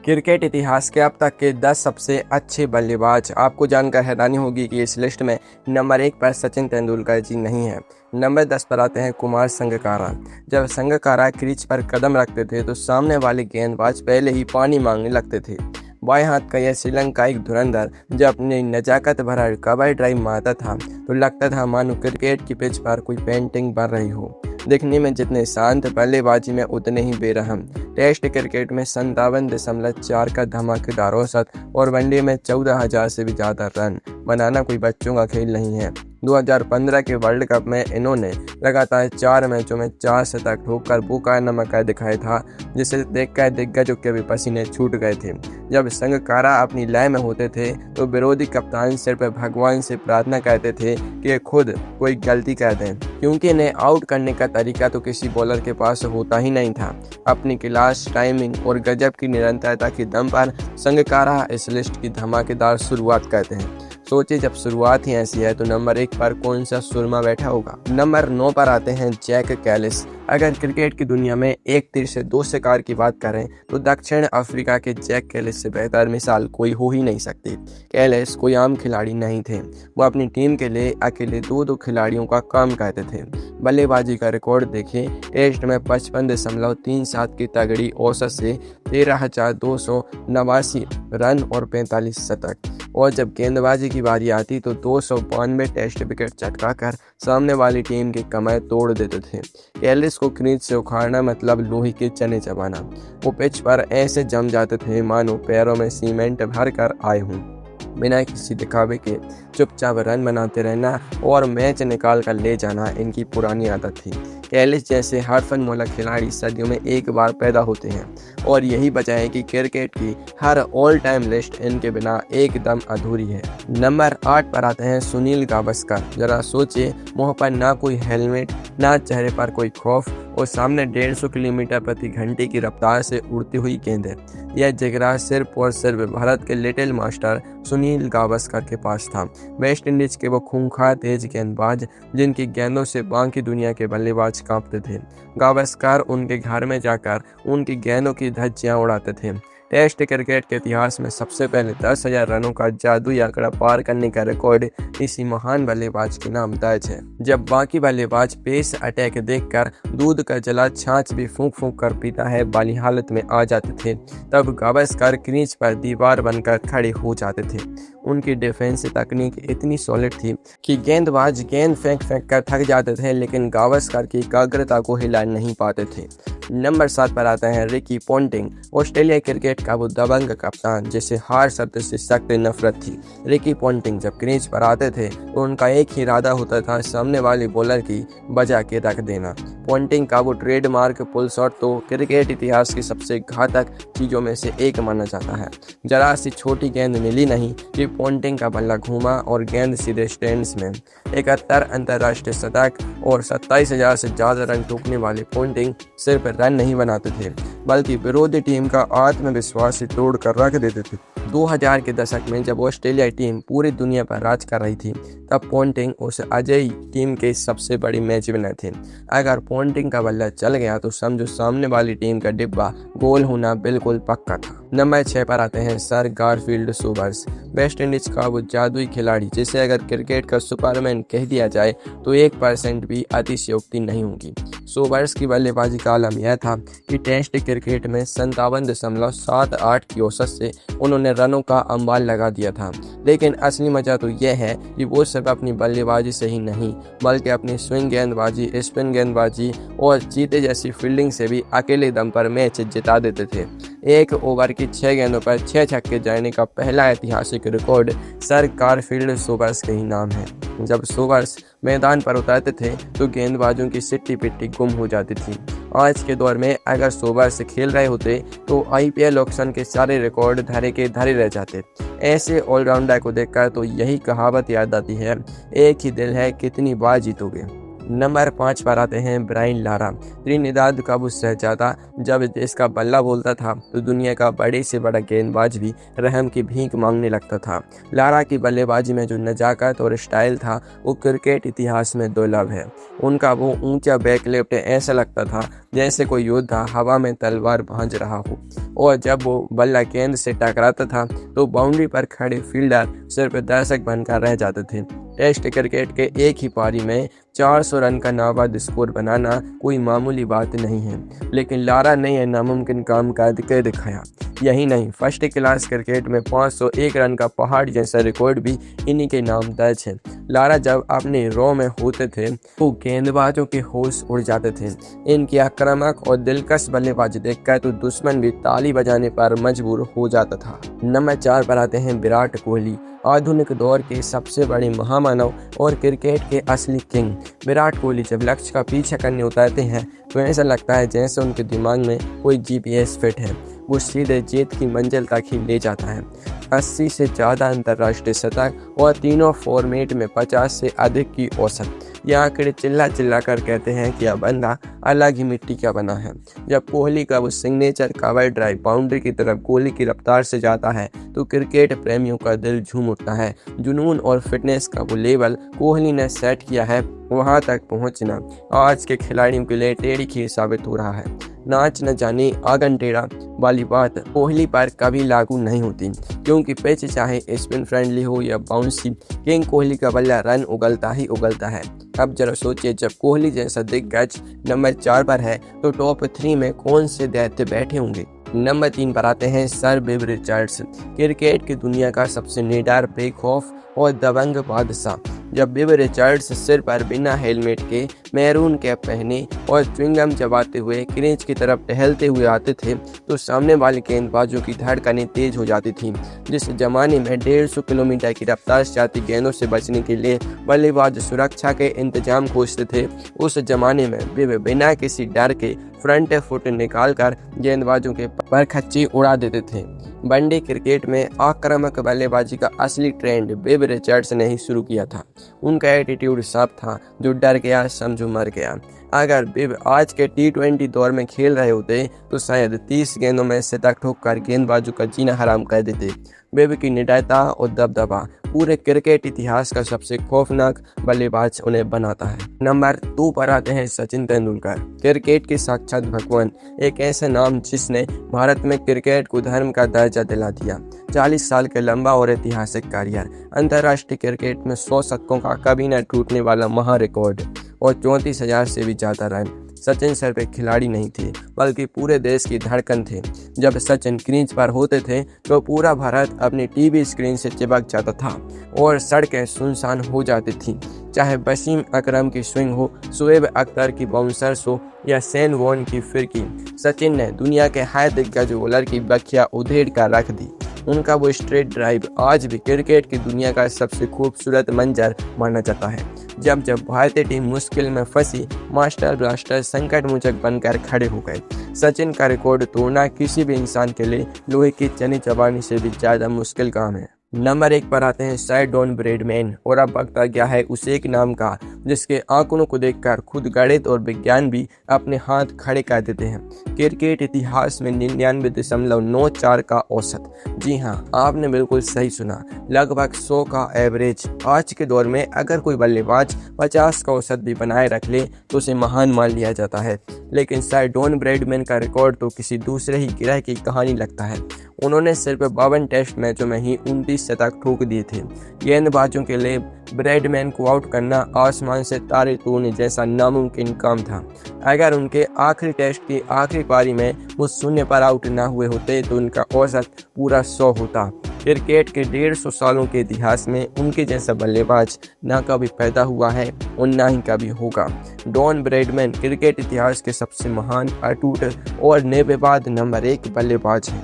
Cricket इतिहास के अब तक के 10 सबसे अच्छे बल्लेबाज। आपको जानकर हैरानी होगी कि इस लिस्ट में नंबर 1 पर सचिन तेंदुलकर जी नहीं है। नंबर 10 पर आते हैं कुमार संगकारा। जब संगकारा क्रीज पर कदम रखते थे तो सामने वाले गेंदबाज पहले ही पानी मांगने लगते थे। बाएं हाथ का यह श्रीलंकाई धुरंधर जब अपनी नजाकत भरा कवर ड्राइव मारता था तो लगता था मानो क्रिकेट की पिच पर कोई पेंटिंग बन रही हो। दिखने में जितने शांत, बल्लेबाजी में उतने ही बेरहम। टेस्ट क्रिकेट में 57.4 का धमाकेदार औसत और वनडे में 14,000 से भी ज़्यादा रन बनाना कोई बच्चों का खेल नहीं है। 2015 के वर्ल्ड कप में इन्होंने लगातार 4 मैचों में 4 शतक ठोककर बुखार मचा दिखाया था, जिसे देखकर दिग्गजों के भी पसीने छूट गए थे। जब संगकारा अपनी लय में होते थे तो विरोधी कप्तान सिर्फ भगवान से प्रार्थना करते थे कि खुद कोई गलती कर दें, क्योंकि इन्हें आउट करने का तरीका तो किसी बॉलर के पास होता ही नहीं था। अपनी क्लास, टाइमिंग और गजब की निरंतरता के दम पर संगकारा इस लिस्ट की धमाकेदार शुरुआत करते हैं। सोचिए, जब शुरुआत ही ऐसी है तो नंबर 1 पर कौन सा सुरमा बैठा होगा। नंबर 9 पर आते हैं जैक कैलिस। अगर क्रिकेट की दुनिया में एक तीर से 2 शिकार की बात करें तो दक्षिण अफ्रीका के जैक कैलिस से बेहतर मिसाल कोई हो ही नहीं सकती। कैलिस कोई आम खिलाड़ी नहीं थे। वो अपनी टीम के लिए अकेले 2 खिलाड़ियों का काम करते थे। बल्लेबाजी का रिकॉर्ड देखिए, टेस्ट में 55.37 की तगड़ी औसत से 13,289 रन और 45 शतक। और जब गेंदबाजी की बारी आती तो 292 टेस्ट विकेट चटकाकर सामने वाली टीम की कमर तोड़ देते थे। कैलिस को क्रीज से उखाड़ना मतलब लोहे के चने चबाना। वो पिच पर ऐसे जम जाते थे मानो पैरों में सीमेंट भर कर आए हों। बिना किसी दिखावे के चुपचाप रन बनाते रहना और मैच निकाल कर ले जाना इनकी पुरानी आदत थी। कैलिस जैसे हरफनमौला खिलाड़ी सदियों में एक बार पैदा होते हैं और यही वजह है कि क्रिकेट की हर ऑल टाइम लिस्ट इनके बिना एकदम अधूरी है। नंबर 8 पर आते हैं सुनील गावस्कर। जरा सोचिए, मुंह पर ना कोई हेलमेट, ना चेहरे पर कोई खौफ और सामने 150 किलोमीटर प्रति घंटे की रफ्तार से उड़ती हुई गेंदें। यह जिगरा सिर्फ और सिर्फ भारत के लिटिल मास्टर सुनील गावस्कर के पास था। वेस्ट इंडीज के वो खूंखार तेज गेंदबाज जिनकी गेंदों से बाकी दुनिया के बल्लेबाज कांपते थे। गावस्कर उनके घर में जाकर उनकी गेंदों की धज्जियां उड़ाते थे। टेस्ट क्रिकेट के इतिहास में सबसे पहले 10,000 रनों का जादुई आंकड़ा पार करने का रिकॉर्ड इसी महान बल्लेबाज के नाम दर्ज है। जब बाकी बल्लेबाज पेस अटैक देखकर दूध का जला छाछ भी फूंक फूंक कर पीता है वाली हालत में आ जाते थे, तब गावस्कर क्रीज पर दीवार बनकर खड़े हो जाते थे। उनकी डिफेंस तकनीक इतनी सॉलिड थी कि गेंदबाज गेंद फेंक फेंक कर थक जाते थे, लेकिन गावस्कर की एकाग्रता को हिला नहीं पाते थे। नंबर 7 पर आता है रिकी पोंटिंग। ऑस्ट्रेलिया क्रिकेट का वो दबंग कप्तान जिसे हार शब्द से सख्त नफरत थी। रिकी पोंटिंग जब क्रीज पर आते थे तो उनका एक ही इरादा होता था, सामने वाले बॉलर की बजा के रख देना। पोंटिंग का वो ट्रेडमार्क पुल शॉट तो क्रिकेट इतिहास की सबसे घातक चीज़ों में से एक माना जाता है। जरा सी छोटी गेंद मिली नहीं कि पोंटिंग का बल्ला घूमा और गेंद सीधे स्टैंड्स में। 71 अंतर्राष्ट्रीय शतक और 27,000 से ज़्यादा रन ठोकने वाले पोंटिंग सिर्फ रन नहीं बनाते थे, बल्कि विरोधी टीम का आत्मविश्वास ही तोड़ कर रख देते थे। 2000 के दशक में जब ऑस्ट्रेलिया टीम पूरी दुनिया पर राज कर रही थी, तब पोंटिंग उस अजय टीम के सबसे बड़ी मैच विनर थे। अगर पोंटिंग का बल्ला चल गया तो समझो सामने वाली टीम का डिब्बा गोल होना बिल्कुल पक्का था। नंबर 6 पर आते हैं sir Garfield Sobers. West Indies का वो जादुई खिलाड़ी जिसे अगर क्रिकेट का सुपरमैन कह दिया जाए तो 1% भी अतिशयोक्ति नहीं होगी। सोबर्स की बल्लेबाजी का आलम यह था कि टेस्ट क्रिकेट में 57.78 की औसत से उन्होंने रनों का अंबाल लगा दिया था। लेकिन असली मजा तो यह है कि वो सिर्फ अपनी बल्लेबाजी से ही नहीं, बल्कि अपनी स्विंग गेंदबाजी, स्पिन गेंदबाजी और चीते जैसी फील्डिंग से भी अकेले दम पर मैच जिता देते थे। एक ओवर की 6 गेंदों पर 6 छक्के जाने का पहला ऐतिहासिक रिकॉर्ड सर गारफील्ड सोबर्स के ही नाम है। जब सोबर्स मैदान पर उतरते थे तो गेंदबाजों की सिट्टी पिट्टी गुम हो जाती थी। आज के दौर में अगर सोबर्स खेल रहे होते तो IPL ऑक्शन के सारे रिकॉर्ड धरे के धरे रह जाते। ऐसे ऑलराउंडर को देखकर तो यही कहावत याद आती है, एक ही दिल है कितनी बार जीतोगे। नंबर 5 पर आते हैं ब्रायन लारा। त्रिनिदाद का वो शहजादा जब इसका बल्ला बोलता था तो दुनिया का बड़े से बड़ा गेंदबाज भी रहम की भीख मांगने लगता था। लारा की बल्लेबाजी में जो नजाकत और स्टाइल था वो क्रिकेट इतिहास में दुर्लभ है। उनका वो ऊंचा बैकलिफ्ट ऐसा लगता था जैसे कोई योद्धा हवा में तलवार भांज रहा हो, और जब वो बल्ला गेंद से टकराता था तो बाउंड्री पर खड़े फील्डर सिर्फ दर्शक बनकर रह जाते थे। टेस्ट क्रिकेट के एक ही पारी में 400 रन का नाबाद स्कोर बनाना कोई मामूली बात नहीं है, लेकिन लारा ने यह नामुमकिन काम करके दिखाया। यही नहीं, फर्स्ट क्लास क्रिकेट में 501 रन का पहाड़ जैसा रिकॉर्ड भी इन्हीं के नाम दर्ज है। लारा जब अपने रो में होते थे तो गेंदबाजों के होश उड़ जाते थे। इनकी आक्रामक और दिलकश बल्लेबाजी देखकर तो दुश्मन भी ताली बजाने पर मजबूर हो जाता था। नंबर 4 पर आते हैं विराट कोहली। आधुनिक दौर के सबसे बड़े महामानव और क्रिकेट के असली किंग विराट कोहली जब लक्ष्य का पीछा करने उतरते हैं तो ऐसा लगता है जैसे उनके दिमाग में कोई GPS फिट है। वो सीधे जीत की मंजिल तक ही ले जाता है। 80 से ज़्यादा अंतर्राष्ट्रीय शतक और तीनों फॉर्मेट में 50 से अधिक की औसत। यह आंकड़े चिल्ला चिल्ला कर कहते हैं कि यह बंदा अलग ही मिट्टी का बना है। जब कोहली का वो सिग्नेचर कवर ड्राइव बाउंड्री की तरफ कोहली की रफ्तार से जाता है तो क्रिकेट प्रेमियों का दिल झूम उठता है। जुनून और फिटनेस का वो लेवल कोहली ने सेट किया है, वहां तक पहुंचना आज के खिलाड़ियों के लिए टेढ़ी खीर साबित हो रहा है। नाच न जाने आंगन टेढ़ा वाली बात कोहली पर कभी लागू नहीं होती, क्योंकि पिच चाहे स्पिन फ्रेंडली हो या बाउंसी, किंग कोहली का बल्ला रन उगलता ही उगलता है। अब जरा सोचिए, जब कोहली जैसा दिग्गज नंबर 4 पर है तो टॉप 3 में कौन से दैत्य बैठे होंगे। नंबर 3 पर आते हैं सर बिव रिचर्ड्स। क्रिकेट की दुनिया का सबसे निडर, बेखौफ और दबंग बादशाह। जब बिव रिचर्ड्स सिर पर बिना हेलमेट के मैरून कैप पहने और च्युइंगम चबाते हुए क्रीज की तरफ टहलते हुए आते थे तो सामने वाले गेंदबाजों की धड़कनें तेज हो जाती थी। जिस जमाने में 150 किलोमीटर की रफ्तार से आती गेंदों से बचने के लिए बल्लेबाज सुरक्षा के इंतजाम खोजते थे, उस जमाने में बिव बिना किसी डर के फ्रंट फुट निकालकर गेंदबाजों के परखच्ची उड़ा देते थे। वनडे क्रिकेट में आक्रामक बल्लेबाजी का असली ट्रेंड बिव रिचर्ड्स ने ही शुरू किया था। उनका एटीट्यूड साफ था, जो डर गया समझो मर गया। अगर बिव आज के T20 दौर में खेल रहे होते तो शायद 30 गेंदों में शतक ठोककर गेंदबाजों का जीना हराम कर देते। बिव की निडरता और दबदबा पूरे क्रिकेट इतिहास का सबसे खौफनाक बल्लेबाज उन्हें बनाता है। नंबर 2 पर आते हैं सचिन तेंदुलकर। क्रिकेट के साक्षात भगवान, एक ऐसा नाम जिसने भारत में क्रिकेट को धर्म का दर्जा दिला दिया। 40 साल के लंबा और ऐतिहासिक करियर, अंतर्राष्ट्रीय क्रिकेट में 100 शतकों का कभी न टूटने वाला महा रिकॉर्ड और 34,000 से भी ज़्यादा रन। सचिन सिर्फ एक खिलाड़ी नहीं थे बल्कि पूरे देश की धड़कन थे। जब सचिन क्रीज पर होते थे तो पूरा भारत अपनी टीवी स्क्रीन से चिपक जाता था और सड़कें सुनसान हो जाती थीं। चाहे वसीम अकरम की स्विंग हो, शोएब अख्तर की बाउंसर्स हो या शेन वॉर्न की फिरकी, सचिन ने दुनिया के हर दिग्गज बॉलर की बखिया उधेड़ कर रख दी। उनका वो स्ट्रेट ड्राइव आज भी क्रिकेट की दुनिया का सबसे खूबसूरत मंजर माना जाता है। जब भारतीय टीम मुश्किल में फंसी, मास्टर ब्लास्टर संकट मोचक बनकर खड़े हो गए। सचिन का रिकॉर्ड तोड़ना किसी भी इंसान के लिए लोहे की चनी चबाने से भी ज़्यादा मुश्किल काम है। नंबर 1 पर आते हैं सर डॉन ब्रैडमैन, और अब वक्त आ गया है उस एक नाम का जिसके आंकड़ों को देखकर खुद गणित और विज्ञान भी अपने हाथ खड़े कर देते हैं। क्रिकेट इतिहास में 99.94 का औसत। जी हाँ, आपने बिल्कुल सही सुना, लगभग 100 का एवरेज। आज के दौर में अगर कोई बल्लेबाज 50 का औसत भी बनाए रख ले तो उसे महान मान लिया जाता है, लेकिन सर डॉन ब्रैडमैन का रिकॉर्ड तो किसी दूसरे ही ग्रह की कहानी लगता है। उन्होंने सिर्फ 52 टेस्ट मैचों में ही 29 शतक ठोक दिए थे। गेंदबाजों के लिए ब्रैडमैन को आउट करना आसमान से तारे तोड़ने जैसा नामुमकिन काम था। अगर उनके आखिरी टेस्ट की आखिरी पारी में वो 0 पर आउट ना हुए होते तो उनका औसत पूरा 100 होता। क्रिकेट के 150 सालों के इतिहास में उनके जैसा बल्लेबाज ना कभी पैदा हुआ है और ना ही कभी होगा। डॉन ब्रैडमैन क्रिकेट इतिहास के सबसे महान, अटूट और नेबेबाद नंबर 1 बल्लेबाज हैं।